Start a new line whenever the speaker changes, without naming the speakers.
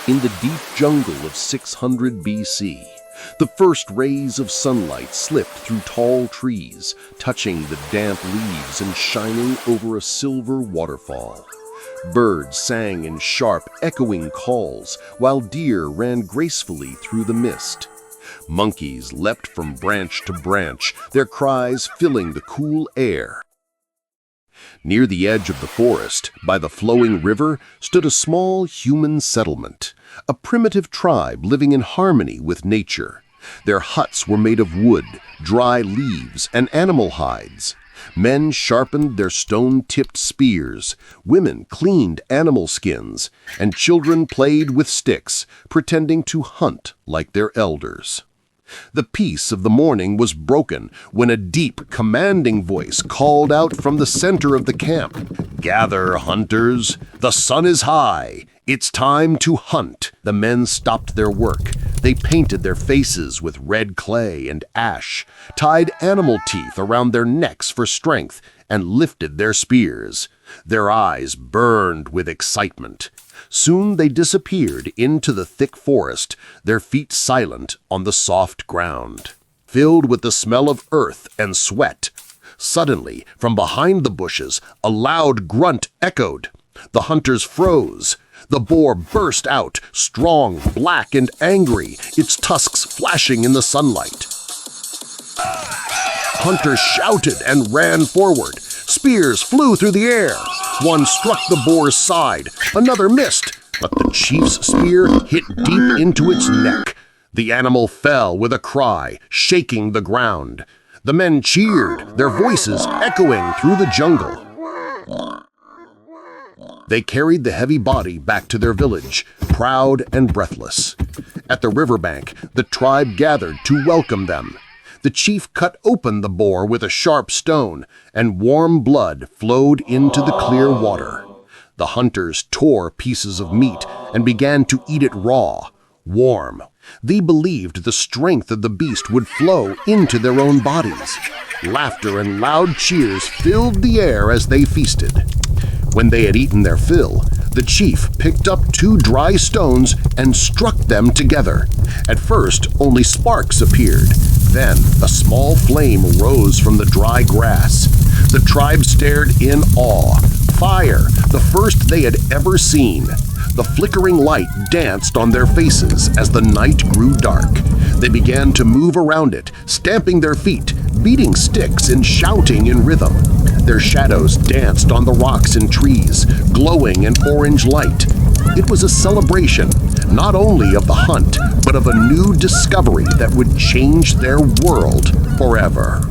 In the deep jungle of 600 BC, the first rays of sunlight slipped through tall trees, touching the damp leaves and shining over a silver waterfall. Birds sang in sharp, echoing calls, while deer ran gracefully through the mist. Monkeys leapt from branch to branch, their cries filling the cool air. Near the edge of the forest, by the flowing river, stood a small human settlement, a primitive tribe living in harmony with nature. Their huts were made of wood, dry leaves, and animal hides. Men sharpened their stone-tipped spears, women cleaned animal skins, and children played with sticks, pretending to hunt like their elders. The peace of the morning was broken when a deep, commanding voice called out from the center of the camp, "Gather, hunters! The sun is high! It's time to hunt!" The men stopped their work. They painted their faces with red clay and ash, tied animal teeth around their necks for strength, and lifted their spears. Their eyes burned with excitement. Soon they disappeared into the thick forest, their feet silent on the soft ground, filled with the smell of earth and sweat. Suddenly, from behind the bushes, a loud grunt echoed. The hunters froze. The boar burst out, strong, black, and angry, its tusks flashing in the sunlight. Hunters shouted and ran forward. Spears flew through the air. One struck the boar's side, another missed, but the chief's spear hit deep into its neck. The animal fell with a cry, shaking the ground. The men cheered, their voices echoing through the jungle. They carried the heavy body back to their village, proud and breathless. At the riverbank, the tribe gathered to welcome them. The chief cut open the boar with a sharp stone, and warm blood flowed into the clear water. The hunters tore pieces of meat and began to eat it raw, warm. They believed the strength of the beast would flow into their own bodies. Laughter and loud cheers filled the air as they feasted. When they had eaten their fill, the chief picked up 2 dry stones and struck them together. At first, only sparks appeared. Then, a small flame rose from the dry grass. The tribe stared in awe. Fire, the first they had ever seen. The flickering light danced on their faces as the night grew dark. They began to move around it, stamping their feet, beating sticks and shouting in rhythm. Their shadows danced on the rocks and trees, glowing in orange light. It was a celebration, not only of the hunt, but of a new discovery that would change their world forever.